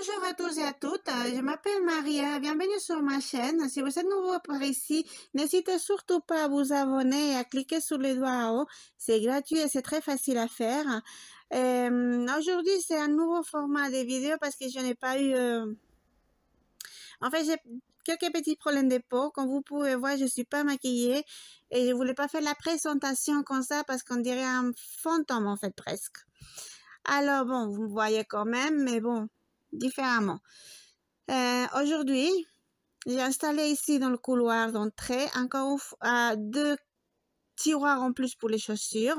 Bonjour à tous et à toutes, je m'appelle Maria, bienvenue sur ma chaîne. Si vous êtes nouveau par ici, n'hésitez surtout pas à vous abonner et à cliquer sur le doigt en haut. C'est gratuit et c'est très facile à faire. Aujourd'hui, c'est un nouveau format de vidéo parce que je n'ai pas eu... En fait, j'ai quelques petits problèmes de peau. Comme vous pouvez voir, je ne suis pas maquillée et je ne voulais pas faire la présentation comme ça parce qu'on dirait un fantôme en fait presque. Alors bon, vous me voyez quand même, mais bon, différemment. Aujourd'hui, j'ai installé ici dans le couloir d'entrée encore deux tiroirs en plus pour les chaussures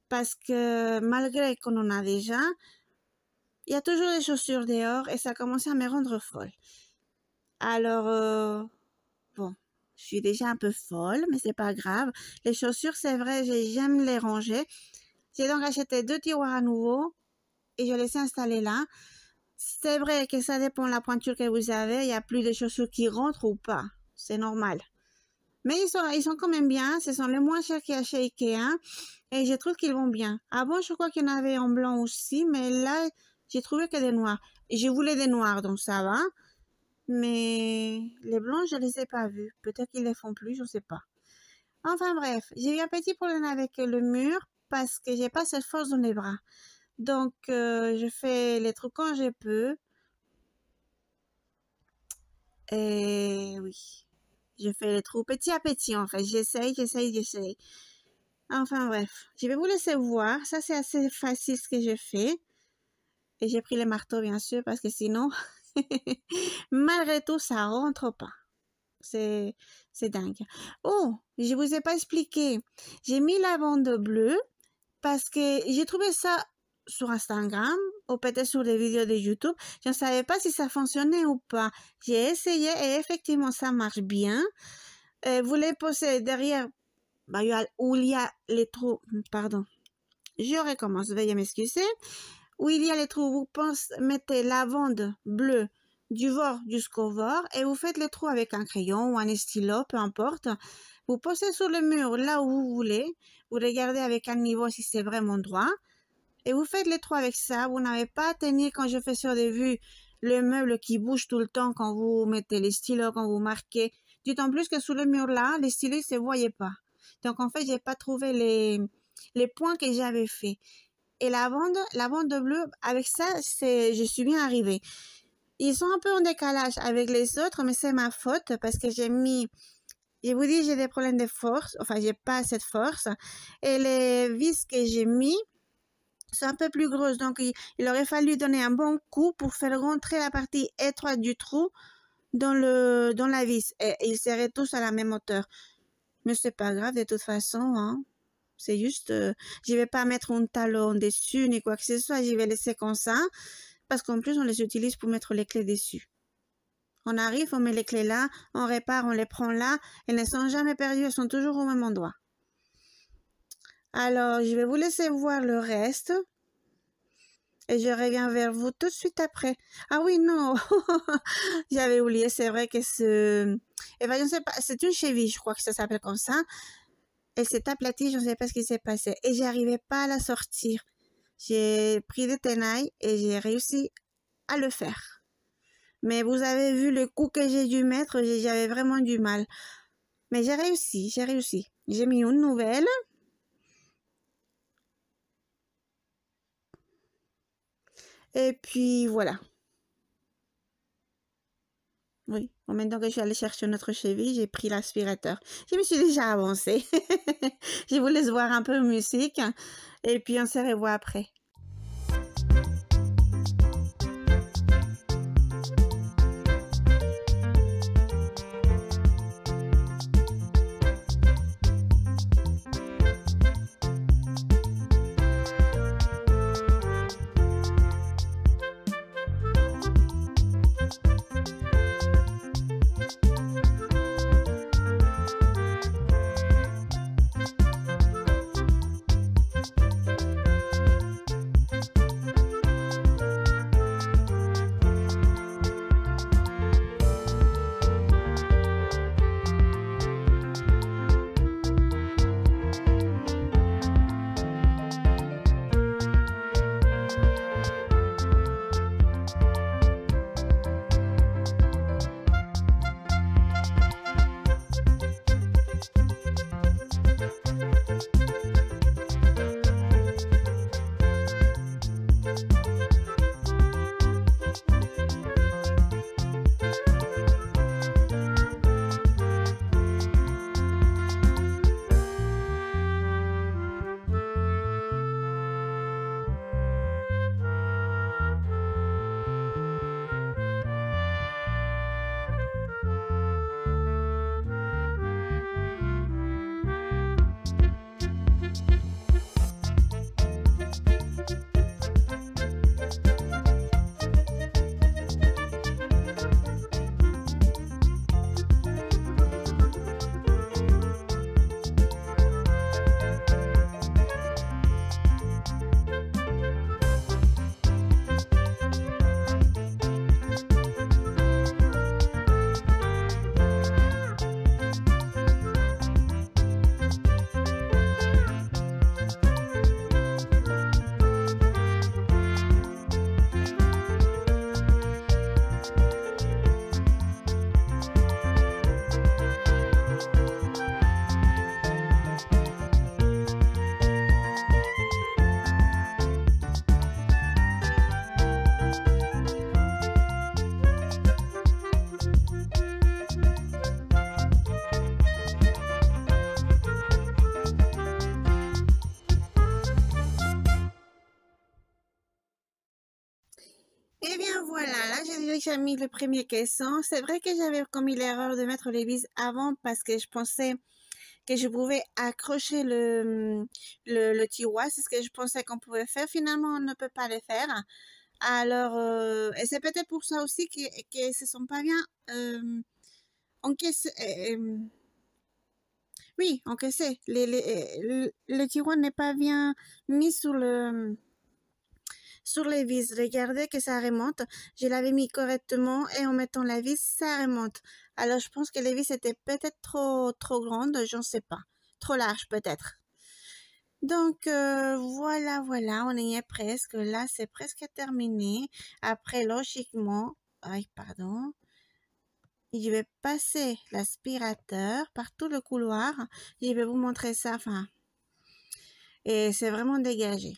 parce que malgré qu'on en a déjà, il y a toujours des chaussures dehors et ça a commencé à me rendre folle. Alors, bon, je suis déjà un peu folle, mais c'est pas grave. Les chaussures, c'est vrai, j'aime les ranger. J'ai donc acheté deux tiroirs à nouveau et je les ai installés là. C'est vrai que ça dépend de la pointure que vous avez. Il y a plus de chaussures qui rentrent ou pas. C'est normal. Mais ils sont quand même bien. Ce sont les moins chers qu'il y a chez Ikea. Et je trouve qu'ils vont bien. Avant, je crois qu'il y en avait en blanc aussi. Mais là, j'ai trouvé que des noirs. Et je voulais des noirs, donc ça va. Mais les blancs, je ne les ai pas vus. Peut-être qu'ils les font plus, je ne sais pas. Enfin bref, j'ai eu un petit problème avec le mur parce que j'ai pas cette force dans les bras. Donc, je fais les trous quand je peux. Et oui, je fais les trous petit à petit en fait. J'essaye. Enfin bref, je vais vous laisser voir. Ça, c'est assez facile ce que je fais. Et j'ai pris les marteaux bien sûr parce que sinon, malgré tout, ça rentre pas. C'est dingue. Oh, je vous ai pas expliqué. J'ai mis la bande bleue parce que j'ai trouvé ça sur Instagram ou peut-être sur des vidéos de YouTube. Je ne savais pas si ça fonctionnait ou pas. J'ai essayé et effectivement ça marche bien. Vous les posez derrière où il y a les trous. Pardon. Je recommence. Veuillez m'excuser. Où il y a les trous, vous mettez la bande bleue du bord jusqu'au bord et vous faites les trous avec un crayon ou un stylo, peu importe. Vous posez sur le mur là où vous voulez. Vous regardez avec un niveau si c'est vraiment droit. Et vous faites les trous avec ça. Vous n'avez pas à tenir quand je fais sur des vues le meuble qui bouge tout le temps quand vous mettez les stylos, quand vous marquez. D'autant plus que sous le mur là, les stylos ne se voyaient pas. Donc en fait, j'ai pas trouvé les points que j'avais fait. Et la bande bleue, avec ça, je suis bien arrivée. Ils sont un peu en décalage avec les autres, mais c'est ma faute parce que j'ai mis... Je vous dis, j'ai des problèmes de force. Enfin, j'ai pas cette force. Et les vis que j'ai mis sont un peu plus grosses. Donc, il aurait fallu donner un bon coup pour faire rentrer la partie étroite du trou dans la vis. Et ils seraient tous à la même hauteur. Mais c'est pas grave de toute façon, hein. C'est juste, je vais pas mettre un talon dessus ni quoi que ce soit. Je vais laisser comme ça. Parce qu'en plus, on les utilise pour mettre les clés dessus. On arrive, on met les clés là, on répare, on les prend là. Elles ne sont jamais perdues, elles sont toujours au même endroit. Alors, je vais vous laisser voir le reste. Et je reviens vers vous tout de suite après. Ah oui, non. J'avais oublié, c'est vrai que eh ben, je ne sais pas, c'est une cheville, je crois que ça s'appelle comme ça. Elle s'est aplatie, je ne sais pas ce qui s'est passé. Et j'arrivais pas à la sortir. J'ai pris des tenailles et j'ai réussi à le faire. Mais vous avez vu le coup que j'ai dû mettre, j'avais vraiment du mal. Mais j'ai réussi. J'ai mis une nouvelle. Et puis voilà. Oui, maintenant que je suis allée chercher notre cheville, j'ai pris l'aspirateur. Je me suis déjà avancée. Je vous laisse voir un peu de musique. Et puis on se revoit après. bien voilà, là j'ai déjà mis le premier caisson. C'est vrai que j'avais commis l'erreur de mettre les vis avant parce que je pensais que je pouvais accrocher le tiroir. C'est ce que je pensais qu'on pouvait faire. Finalement, on ne peut pas le faire. Alors, et c'est peut-être pour ça aussi que se sont pas bien encaissés. Oui, encaissés. Le tiroir n'est pas bien mis sur les vis. Regardez que ça remonte. Je l'avais mis correctement et en mettant la vis, ça remonte. Alors, je pense que les vis étaient peut-être trop grandes, je ne sais pas. Trop larges, peut-être. Donc, voilà, on y est presque. Là, c'est presque terminé. Après, logiquement, aïe, pardon, je vais passer l'aspirateur par tout le couloir. Je vais vous montrer ça, enfin, et c'est vraiment dégagé.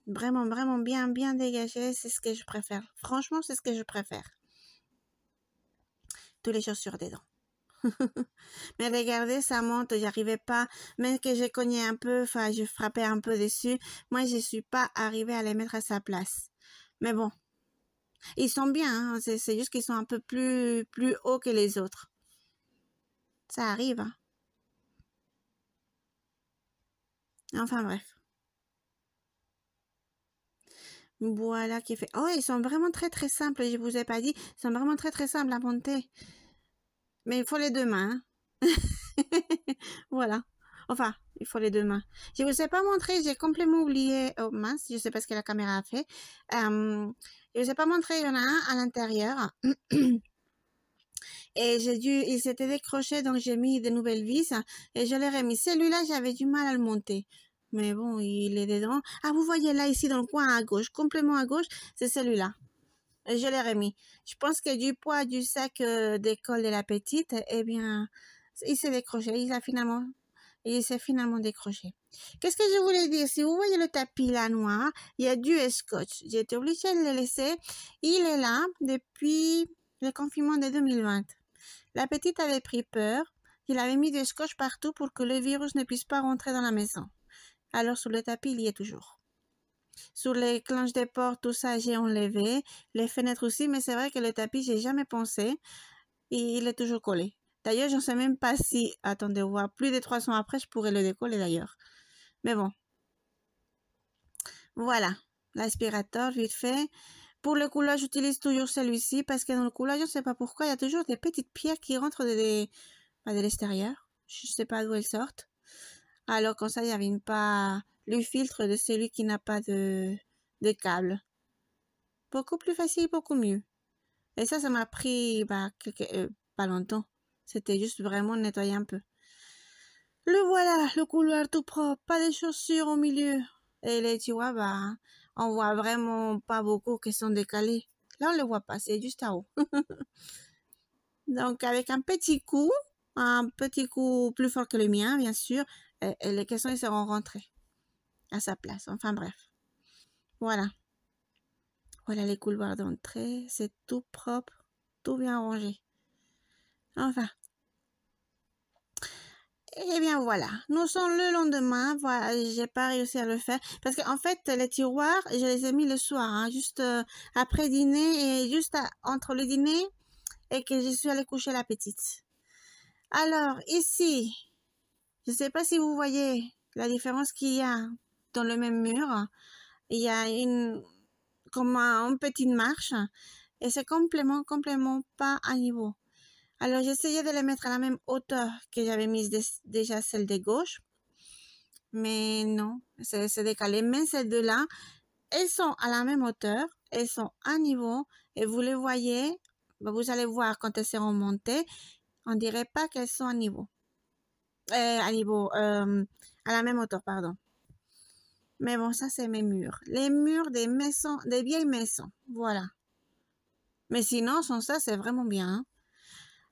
Vraiment bien dégagé. C'est ce que je préfère. Franchement, c'est ce que je préfère. Toutes les chaussures dedans. Mais regardez, ça monte, j'arrivais pas, même que j'ai cogné un peu, enfin, je frappais un peu dessus. Moi, je suis pas arrivée à les mettre à sa place. Mais bon, ils sont bien, hein, c'est juste qu'ils sont un peu plus hauts que les autres. Ça arrive, hein. Enfin, bref. Voilà qui fait. Oh, ils sont vraiment très simples, je vous ai pas dit. Ils sont vraiment très simples à monter. Mais il faut les deux mains, hein. Voilà. Enfin, il faut les deux mains. Je vous ai pas montré, j'ai complètement oublié. Oh mince, je sais pas ce que la caméra a fait. Je vous ai pas montré, il y en a un à l'intérieur. Et il s'était décroché, donc j'ai mis de nouvelles vis et je l'ai remis. Celui-là, j'avais du mal à le monter. Mais bon, il est dedans. Ah, vous voyez là, ici, dans le coin à gauche, complètement à gauche, c'est celui-là. Je l'ai remis. Je pense que du poids du sac d'école de la petite, eh bien, il s'est décroché. Il s'est finalement décroché. Qu'est-ce que je voulais dire? Si vous voyez le tapis là noir, il y a du scotch. J'ai été obligée de le laisser. Il est là depuis le confinement de 2020. La petite avait pris peur. Il avait mis du scotch partout pour que le virus ne puisse pas rentrer dans la maison. Alors sur le tapis, il y est toujours. Sur les clenches des portes, tout ça, j'ai enlevé. Les fenêtres aussi, mais c'est vrai que le tapis, j'ai jamais pensé. Et il est toujours collé. D'ailleurs, je ne sais même pas si, attendez voir, plus de 300 après, je pourrais le décoller d'ailleurs. Mais bon. Voilà. L'aspirateur, vite fait. Pour le coulage, j'utilise toujours celui-ci parce que dans le coulage, je ne sais pas pourquoi, il y a toujours des petites pierres qui rentrent de l'extérieur. Je ne sais pas d'où elles sortent. Alors, comme ça, il n'y avait pas le filtre de celui qui n'a pas de câble. Beaucoup plus facile, beaucoup mieux. Et ça m'a pris pas longtemps. C'était juste vraiment nettoyer un peu. Le voilà, le couloir tout propre, pas de chaussures au milieu. Et les tiroirs, on voit vraiment pas beaucoup qui sont décalés. Là, on ne le voit pas, c'est juste à haut. Donc, avec un petit coup plus fort que le mien, bien sûr, et les caissons ils seront rentrés à sa place. Enfin, bref. Voilà. Voilà les couloirs d'entrée. C'est tout propre, tout bien rangé. Enfin. Eh bien voilà, nous sommes le lendemain, voilà, j'ai pas réussi à le faire parce qu'en fait les tiroirs, je les ai mis le soir, hein, juste après dîner et juste entre le dîner et que je suis allée coucher la petite. Alors ici, je sais pas si vous voyez la différence qu'il y a dans le même mur, il y a comme une petite marche et c'est complètement pas à niveau. Alors, j'essayais de les mettre à la même hauteur que j'avais mise déjà celle de gauche. Mais non, c'est décalé. Mais ces deux-là, elles sont à la même hauteur. Elles sont à niveau. Et vous les voyez, vous allez voir quand elles seront montées. On dirait pas qu'elles sont à niveau. À la même hauteur, pardon. Mais bon, ça, c'est mes murs. Les murs des maisons, des vieilles maisons. Voilà. Mais sinon, sans ça, c'est vraiment bien, hein.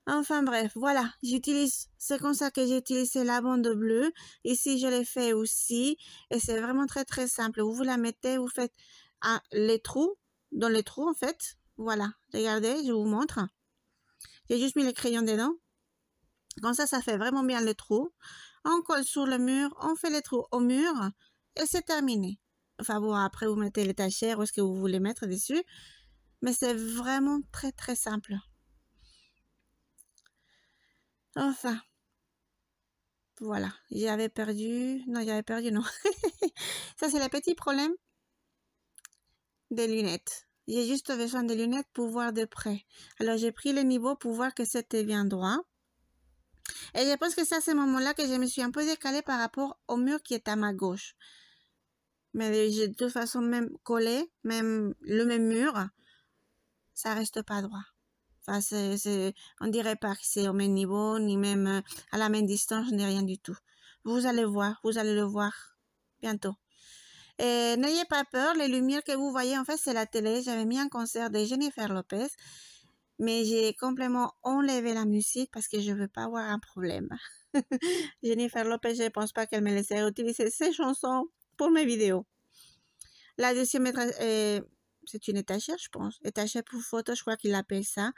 Enfin bref, voilà, c'est comme ça que j'ai utilisé la bande bleue. Ici, je l'ai fait aussi. Et c'est vraiment très simple. Vous la mettez, vous faites les trous, dans les trous en fait. Voilà, regardez, je vous montre. J'ai juste mis les crayons dedans. Comme ça fait vraiment bien le trou. On colle sur le mur, on fait les trous au mur et c'est terminé. Enfin bon, après vous mettez l'étagère où est-ce que vous voulez mettre dessus. Mais c'est vraiment très très simple. Enfin, voilà, j'avais perdu, non. Ça, c'est le petit problème des lunettes. J'ai juste besoin de lunettes pour voir de près. Alors, j'ai pris le niveau pour voir que c'était bien droit. Et je pense que c'est à ce moment-là que je me suis un peu décalée par rapport au mur qui est à ma gauche. Mais de toute façon, même collé, même le même mur, ça reste pas droit. Enfin, on dirait pas que c'est au même niveau, ni même à la même distance, ni rien du tout. Vous allez voir, vous allez le voir bientôt. Et n'ayez pas peur, les lumières que vous voyez, en fait, c'est la télé. J'avais mis un concert de Jennifer Lopez, mais j'ai complètement enlevé la musique parce que je veux pas avoir un problème. Jennifer Lopez, je pense pas qu'elle me laisserait utiliser ses chansons pour mes vidéos. La deuxième, c'est une étagère, je pense. Étagère pour photo, je crois qu'il appelle ça.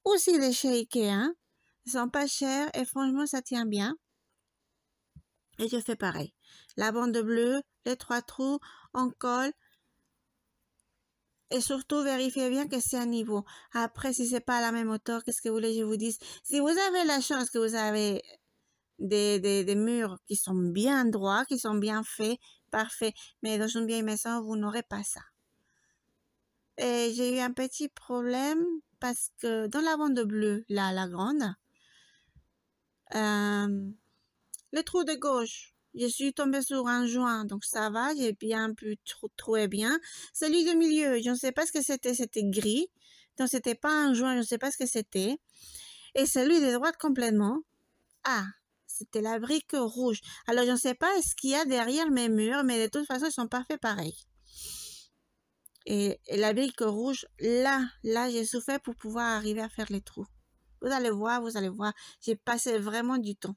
Aussi des chez Ikea. Ils sont pas chers et franchement, ça tient bien. Et je fais pareil. La bande bleue, les 3 trous, on colle. Et surtout, vérifiez bien que c'est à niveau. Après, si c'est pas à la même hauteur, qu'est-ce que vous voulez que je vous dise? Si vous avez la chance que vous avez des murs qui sont bien droits, qui sont bien faits, parfaits, mais dans une vieille maison, vous n'aurez pas ça. Et j'ai eu un petit problème parce que dans la bande bleue, là, la grande, le trou de gauche, je suis tombée sur un joint, donc ça va, j'ai bien pu trouver bien. Celui du milieu, je ne sais pas ce que c'était gris, donc c'était pas un joint, je ne sais pas ce que c'était. Et celui de droite complètement, c'était la brique rouge. Alors je ne sais pas ce qu'il y a derrière mes murs, mais de toute façon, ils sont pas faits pareil. Et la brique rouge, là, j'ai souffert pour pouvoir arriver à faire les trous. Vous allez voir, j'ai passé vraiment du temps.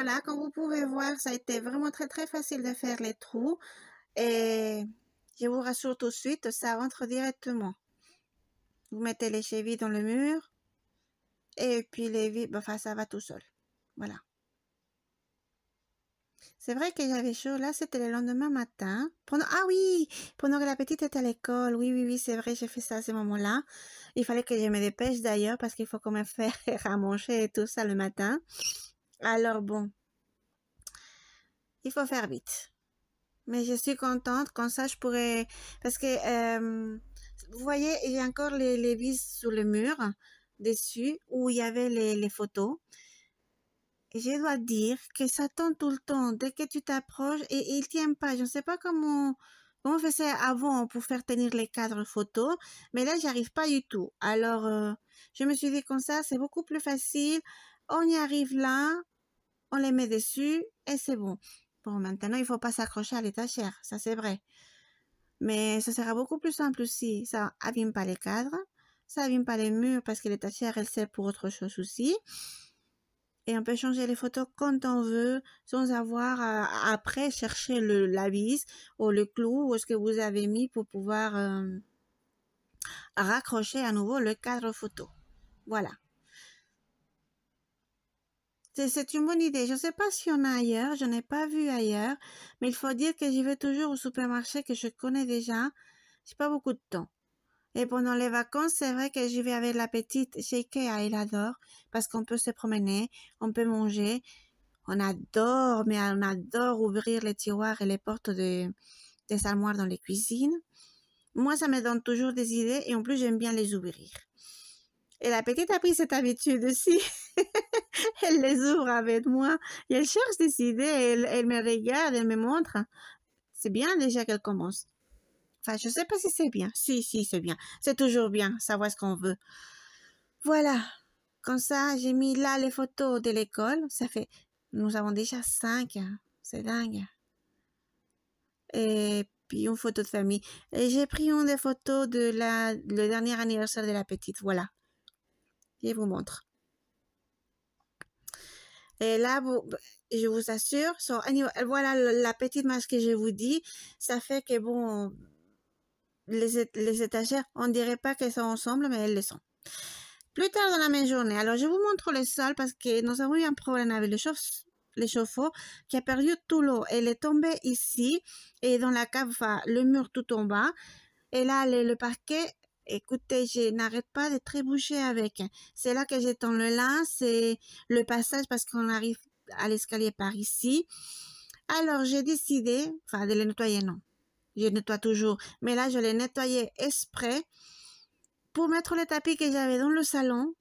voilà, comme vous pouvez voir, ça a été vraiment très très facile de faire les trous. Et je vous rassure tout de suite, ça rentre directement. Vous mettez les chevilles dans le mur. Et puis les vis, enfin ça va tout seul. Voilà. C'est vrai que j'avais chaud. Là, c'était le lendemain matin. Ah oui, pendant que la petite était à l'école. Oui, oui, oui, c'est vrai, j'ai fait ça à ce moment-là. Il fallait que je me dépêche d'ailleurs parce qu'il faut quand même faire à manger et tout ça le matin. Alors bon, il faut faire vite. Mais je suis contente, comme ça je pourrais... Parce que, vous voyez, il y a encore les vis sur le mur, dessus, où il y avait les photos. Et je dois dire que ça tombe tout le temps. Dès que tu t'approches, et il ne tient pas. Je ne sais pas comment on faisait avant pour faire tenir les cadres photos. Mais là, j'arrive pas du tout. Alors, je me suis dit comme ça, c'est beaucoup plus facile. On y arrive là, on les met dessus et c'est bon. Bon, maintenant, il ne faut pas s'accrocher à l'étagère. Ça, c'est vrai. Mais ça sera beaucoup plus simple aussi. Ça n'abîme pas les cadres. Ça n'abîme pas les murs parce que l'étagère, elle sert pour autre chose aussi. Et on peut changer les photos quand on veut, sans avoir à après chercher la vis ou le clou ou ce que vous avez mis pour pouvoir raccrocher à nouveau le cadre photo. Voilà. C'est une bonne idée. Je ne sais pas s'il y en a ailleurs, je n'ai pas vu ailleurs, mais il faut dire que j'y vais toujours au supermarché que je connais déjà. J'ai pas beaucoup de temps. Et pendant les vacances, c'est vrai que j'y vais avec la petite chez Ikea, elle adore, parce qu'on peut se promener, on peut manger. On adore, mais on adore ouvrir les tiroirs et les portes des armoires dans les cuisines. Moi, ça me donne toujours des idées et en plus, j'aime bien les ouvrir. Et la petite a pris cette habitude aussi. Elle les ouvre avec moi et elle cherche des idées, elle me regarde, elle me montre. C'est bien déjà qu'elle commence. Enfin, je ne sais pas si c'est bien. Si, c'est bien. C'est toujours bien, savoir ce qu'on veut. Voilà. Comme ça, j'ai mis là les photos de l'école. Ça fait... Nous avons déjà 5. C'est dingue. Et puis une photo de famille. Et j'ai pris une des photos de le dernier anniversaire de la petite. Voilà. Je vous montre. Et là, je vous assure, voilà la petite marche que je vous dis. Ça fait que bon... Les étagères, on dirait pas qu'elles sont ensemble, mais elles le sont. Plus tard dans la même journée, alors je vous montre le sol parce que nous avons eu un problème avec le chauffe-eau qui a perdu tout l'eau. Elle est tombée ici et dans la cave, enfin, le mur tout en bas. Et là, le parquet, écoutez, je n'arrête pas de trébucher avec. C'est là que j'étends le lin, c'est le passage parce qu'on arrive à l'escalier par ici. Alors, j'ai décidé, enfin, de le nettoyer, non. Je nettoie toujours. Mais là, je l'ai nettoyé exprès pour mettre le tapis que j'avais dans le salon.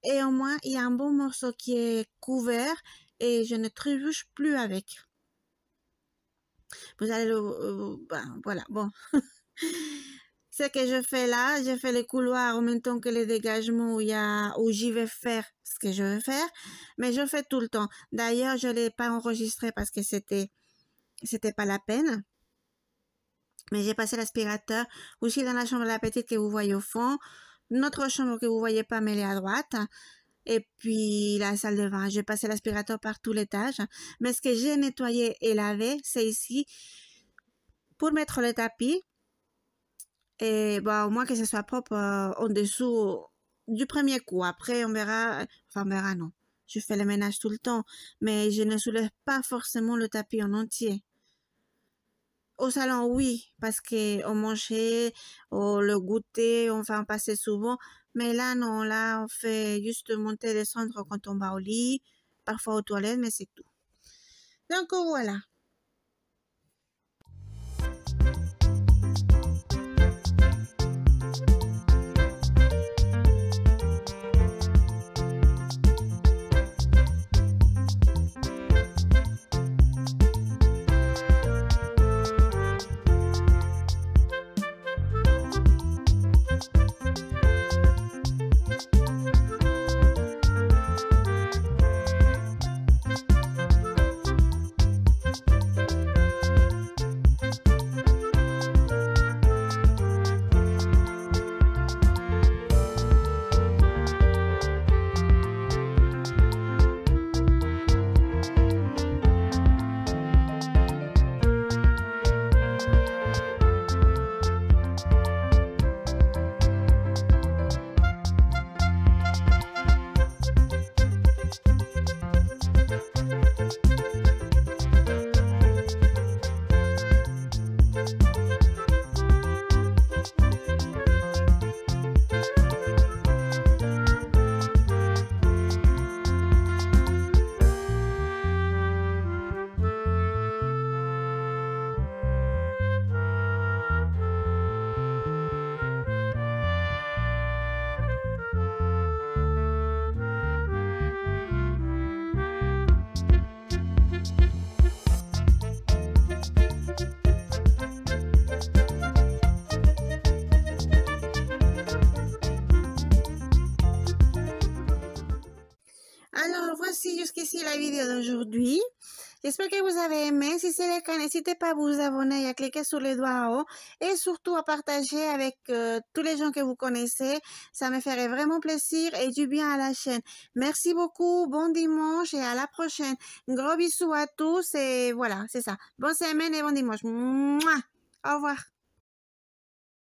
Et au moins, il y a un bon morceau qui est couvert et je ne trébuche plus avec. Vous allez voilà, bon. Ce que je fais là, je fais les couloirs en même temps que les dégagements où j'y vais faire ce que je veux faire. Mais je fais tout le temps. D'ailleurs, je ne l'ai pas enregistré parce que c'était pas la peine. Mais j'ai passé l'aspirateur aussi dans la chambre de la petite que vous voyez au fond. Notre chambre que vous voyez pas, mais elle est à droite. Et puis la salle de bain. J'ai passé l'aspirateur par tout l'étage. Mais ce que j'ai nettoyé et lavé, c'est ici pour mettre le tapis. Et bon, au moins que ce soit propre en dessous du premier coup. Après, on verra. Enfin, on verra, non. Je fais le ménage tout le temps. Mais je ne soulève pas forcément le tapis en entier. Au salon, oui, parce qu'on mangeait, on le goûter, on va en passer souvent. Mais là, non, là, on fait juste monter et descendre quand on va au lit, parfois aux toilettes, mais c'est tout. Donc, voilà. Alors, voici jusqu'ici la vidéo d'aujourd'hui. J'espère que vous avez aimé. Si c'est le cas, n'hésitez pas à vous abonner et à cliquer sur les doigts en haut. Et surtout à partager avec tous les gens que vous connaissez. Ça me ferait vraiment plaisir et du bien à la chaîne. Merci beaucoup. Bon dimanche et à la prochaine. Gros bisous à tous. Et voilà, c'est ça. Bonne semaine et bon dimanche. Mouah. Au revoir.